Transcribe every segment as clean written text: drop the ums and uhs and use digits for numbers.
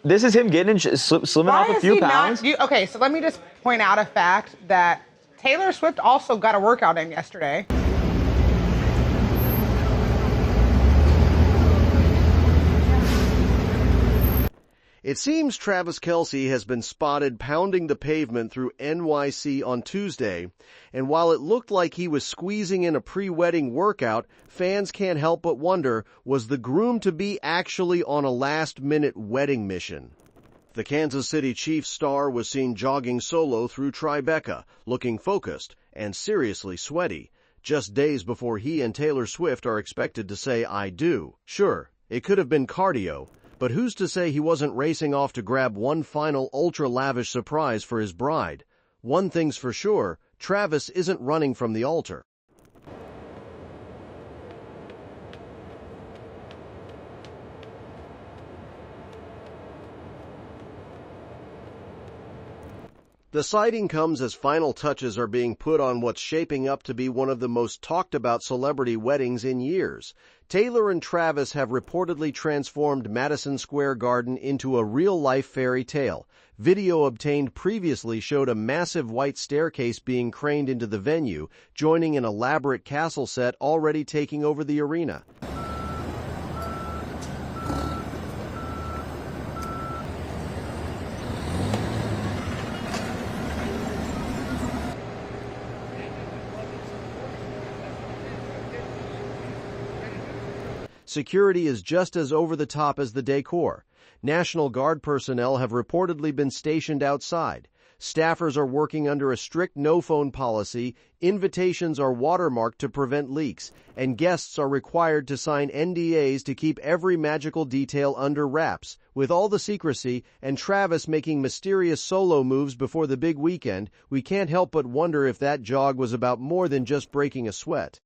This is him getting slimming Why off a is few he pounds. not? Okay, so let me just point out a fact that Taylor Swift also got a workout in yesterday. It seems Travis Kelce has been spotted pounding the pavement through NYC on Tuesday, and while it looked like he was squeezing in a pre-wedding workout, fans can't help but wonder, was the groom-to-be actually on a last-minute wedding mission? The Kansas City Chiefs star was seen jogging solo through Tribeca, looking focused and seriously sweaty, just days before he and Taylor Swift are expected to say "I do." Sure, it could have been cardio, but who's to say he wasn't racing off to grab one final ultra-lavish surprise for his bride? One thing's for sure, Travis isn't running from the altar. The sighting comes as final touches are being put on what's shaping up to be one of the most talked about celebrity weddings in years. Taylor and Travis have reportedly transformed Madison Square Garden into a real-life fairy tale. Video obtained previously showed a massive white staircase being craned into the venue, joining an elaborate castle set already taking over the arena. Security is just as over-the-top as the decor. National Guard personnel have reportedly been stationed outside. Staffers are working under a strict no-phone policy, invitations are watermarked to prevent leaks, and guests are required to sign NDAs to keep every magical detail under wraps. With all the secrecy and Travis making mysterious solo moves before the big weekend, we can't help but wonder if that jog was about more than just breaking a sweat.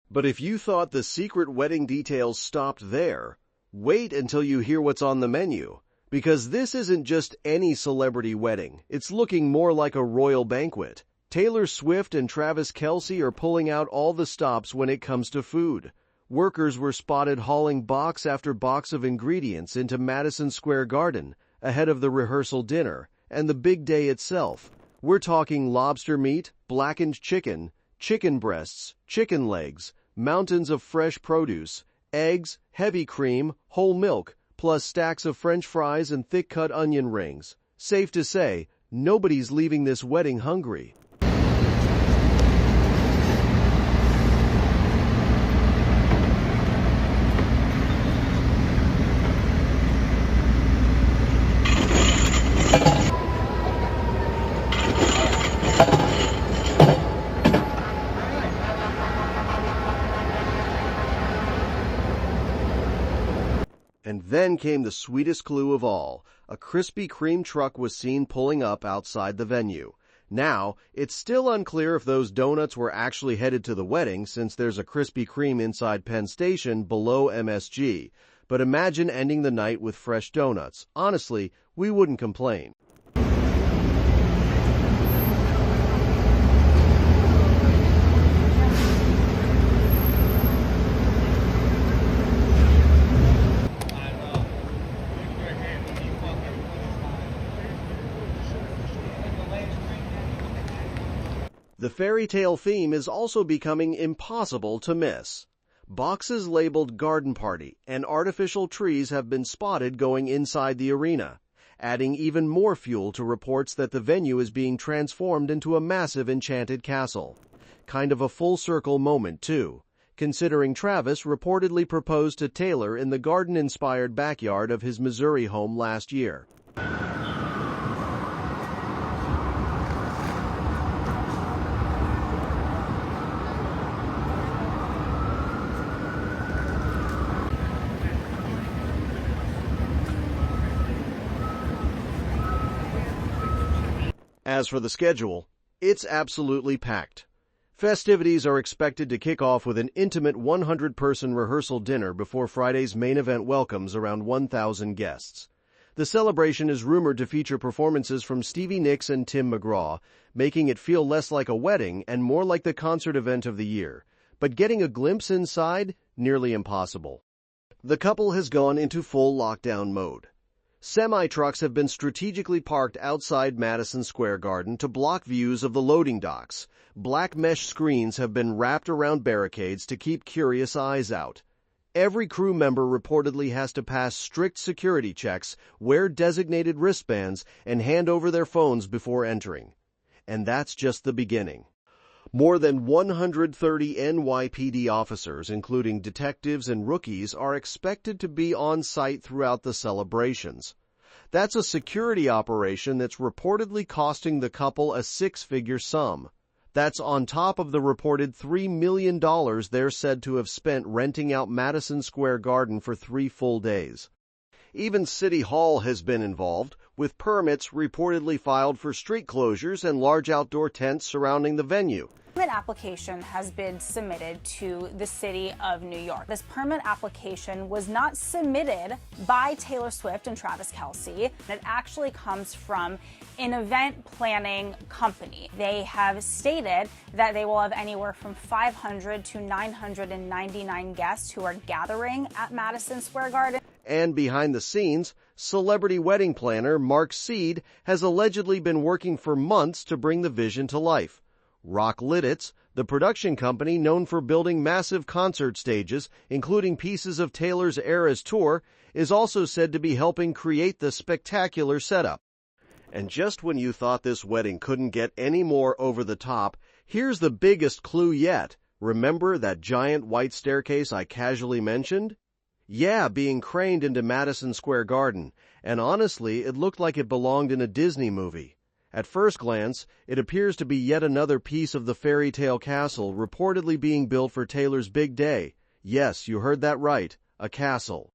But if you thought the secret wedding details stopped there, wait until you hear what's on the menu. Because this isn't just any celebrity wedding, it's looking more like a royal banquet. Taylor Swift and Travis Kelce are pulling out all the stops when it comes to food. Workers were spotted hauling box after box of ingredients into Madison Square Garden ahead of the rehearsal dinner and the big day itself. We're talking lobster meat, blackened chicken, chicken breasts, chicken legs, mountains of fresh produce, eggs, heavy cream, whole milk, plus stacks of French fries and thick-cut onion rings. Safe to say, nobody's leaving this wedding hungry. And then came the sweetest clue of all. A Krispy Kreme truck was seen pulling up outside the venue. Now, it's still unclear if those donuts were actually headed to the wedding since there's a Krispy Kreme inside Penn Station below MSG. But imagine ending the night with fresh donuts. Honestly, we wouldn't complain. The fairy tale theme is also becoming impossible to miss. Boxes labeled garden party and artificial trees have been spotted going inside the arena, adding even more fuel to reports that the venue is being transformed into a massive enchanted castle. Kind of a full circle moment, too, considering Travis reportedly proposed to Taylor in the garden-inspired backyard of his Missouri home last year. As for the schedule, it's absolutely packed. Festivities are expected to kick off with an intimate 100-person rehearsal dinner before Friday's main event welcomes around 1,000 guests. The celebration is rumored to feature performances from Stevie Nicks and Tim McGraw, making it feel less like a wedding and more like the concert event of the year. But getting a glimpse inside, nearly impossible. The couple has gone into full lockdown mode. Semi-trucks have been strategically parked outside Madison Square Garden to block views of the loading docks. Black mesh screens have been wrapped around barricades to keep curious eyes out. Every crew member reportedly has to pass strict security checks, wear designated wristbands, and hand over their phones before entering. And that's just the beginning. More than 130 NYPD officers, including detectives and rookies, are expected to be on site throughout the celebrations. That's a security operation that's reportedly costing the couple a six-figure sum. That's on top of the reported $3 million they're said to have spent renting out Madison Square Garden for 3 full days. Even City Hall has been involved, with permits reportedly filed for street closures and large outdoor tents surrounding the venue. Permit application has been submitted to the city of New York. This permit application was not submitted by Taylor Swift and Travis Kelce. It actually comes from an event planning company. They have stated that they will have anywhere from 500 to 999 guests who are gathering at Madison Square Garden. And behind the scenes, celebrity wedding planner Mark Seed has allegedly been working for months to bring the vision to life. Rock Lidditz, the production company known for building massive concert stages, including pieces of Taylor's Eras tour, is also said to be helping create the spectacular setup. And just when you thought this wedding couldn't get any more over the top, here's the biggest clue yet. Remember that giant white staircase I casually mentioned? Yeah, being craned into Madison Square Garden, and honestly, it looked like it belonged in a Disney movie. At first glance, it appears to be yet another piece of the fairy tale castle reportedly being built for Taylor's big day. Yes, you heard that right, a castle.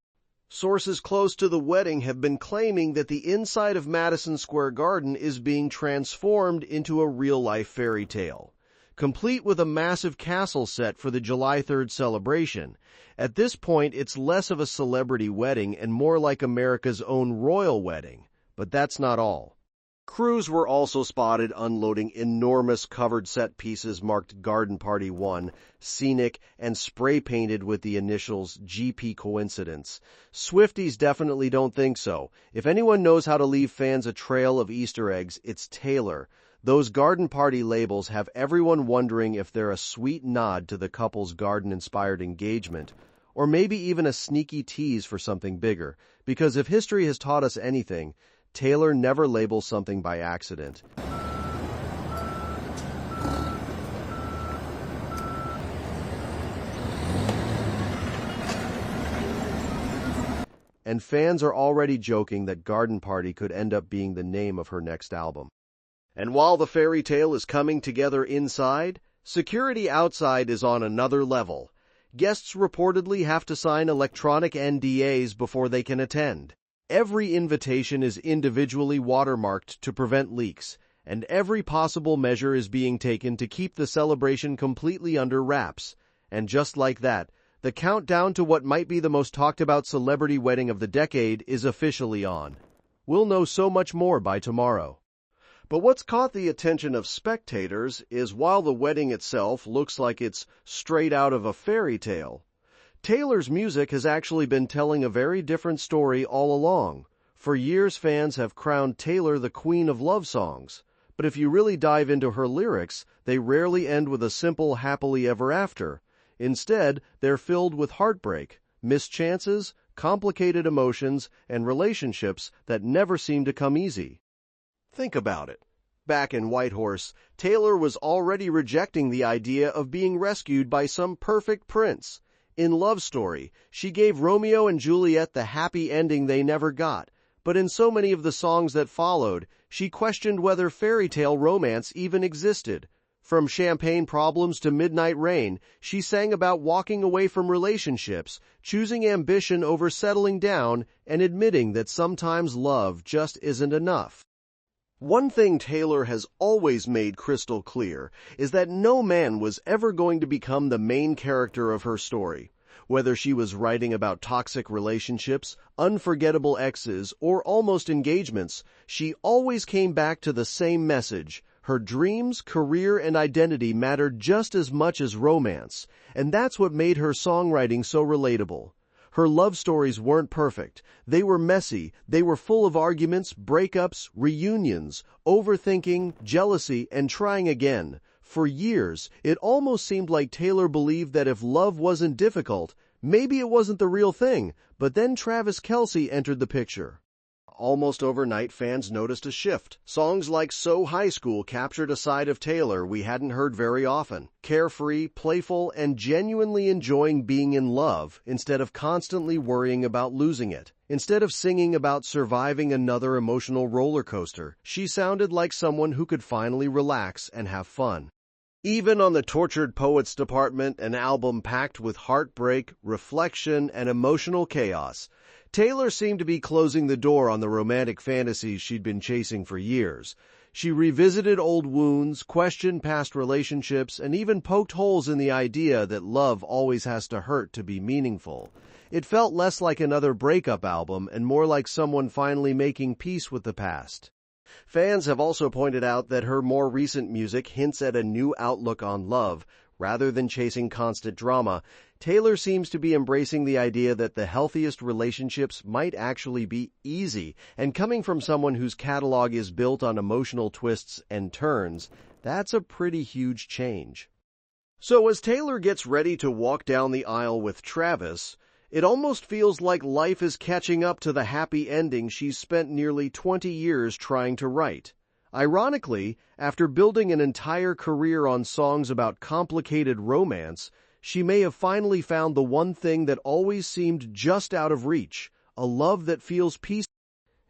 Sources close to the wedding have been claiming that the inside of Madison Square Garden is being transformed into a real-life fairy tale, complete with a massive castle set for the July 3rd celebration. At this point, it's less of a celebrity wedding and more like America's own royal wedding. But that's not all. Crews were also spotted unloading enormous covered set pieces marked Garden Party 1, scenic, and spray-painted with the initials GP Coincidence. Swifties definitely don't think so. If anyone knows how to leave fans a trail of Easter eggs, it's Taylor. Those Garden Party labels have everyone wondering if they're a sweet nod to the couple's garden-inspired engagement, or maybe even a sneaky tease for something bigger, because if history has taught us anything, Taylor never labels something by accident. And fans are already joking that Garden Party could end up being the name of her next album. And while the fairy tale is coming together inside, security outside is on another level. Guests reportedly have to sign electronic NDAs before they can attend. Every invitation is individually watermarked to prevent leaks, and every possible measure is being taken to keep the celebration completely under wraps. And just like that, the countdown to what might be the most talked about celebrity wedding of the decade is officially on. We'll know so much more by tomorrow. But what's caught the attention of spectators is while the wedding itself looks like it's straight out of a fairy tale, Taylor's music has actually been telling a very different story all along. For years, fans have crowned Taylor the queen of love songs. But if you really dive into her lyrics, they rarely end with a simple happily ever after. Instead, they're filled with heartbreak, missed chances, complicated emotions, and relationships that never seem to come easy. Think about it. Back in Whitehorse, Taylor was already rejecting the idea of being rescued by some perfect prince. In Love Story, she gave Romeo and Juliet the happy ending they never got, but in so many of the songs that followed, she questioned whether fairy tale romance even existed. From Champagne Problems to Midnight Rain, she sang about walking away from relationships, choosing ambition over settling down, and admitting that sometimes love just isn't enough. One thing Taylor has always made crystal clear is that no man was ever going to become the main character of her story. Whether she was writing about toxic relationships, unforgettable exes, or almost engagements, she always came back to the same message. Her dreams, career, and identity mattered just as much as romance, and that's what made her songwriting so relatable. Her love stories weren't perfect. They were messy. They were full of arguments, breakups, reunions, overthinking, jealousy, and trying again. For years, it almost seemed like Taylor believed that if love wasn't difficult, maybe it wasn't the real thing. But then Travis Kelce entered the picture. Almost overnight, fans noticed a shift. Songs like So High School captured a side of Taylor we hadn't heard very often. Carefree, playful, and genuinely enjoying being in love instead of constantly worrying about losing it. Instead of singing about surviving another emotional roller coaster, she sounded like someone who could finally relax and have fun. Even on the Tortured Poets department, an album packed with heartbreak, reflection, and emotional chaos, Taylor seemed to be closing the door on the romantic fantasies she'd been chasing for years. She revisited old wounds, questioned past relationships, and even poked holes in the idea that love always has to hurt to be meaningful. It felt less like another breakup album and more like someone finally making peace with the past. Fans have also pointed out that her more recent music hints at a new outlook on love. Rather than chasing constant drama, Taylor seems to be embracing the idea that the healthiest relationships might actually be easy, and coming from someone whose catalog is built on emotional twists and turns, that's a pretty huge change. So as Taylor gets ready to walk down the aisle with Travis, it almost feels like life is catching up to the happy ending she's spent nearly 20 years trying to write. Ironically, after building an entire career on songs about complicated romance, she may have finally found the one thing that always seemed just out of reach, a love that feels peaceful.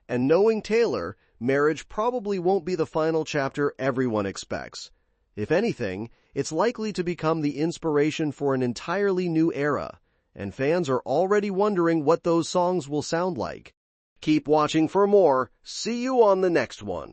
And knowing Taylor, marriage probably won't be the final chapter everyone expects. If anything, it's likely to become the inspiration for an entirely new era, and fans are already wondering what those songs will sound like. Keep watching for more. See you on the next one.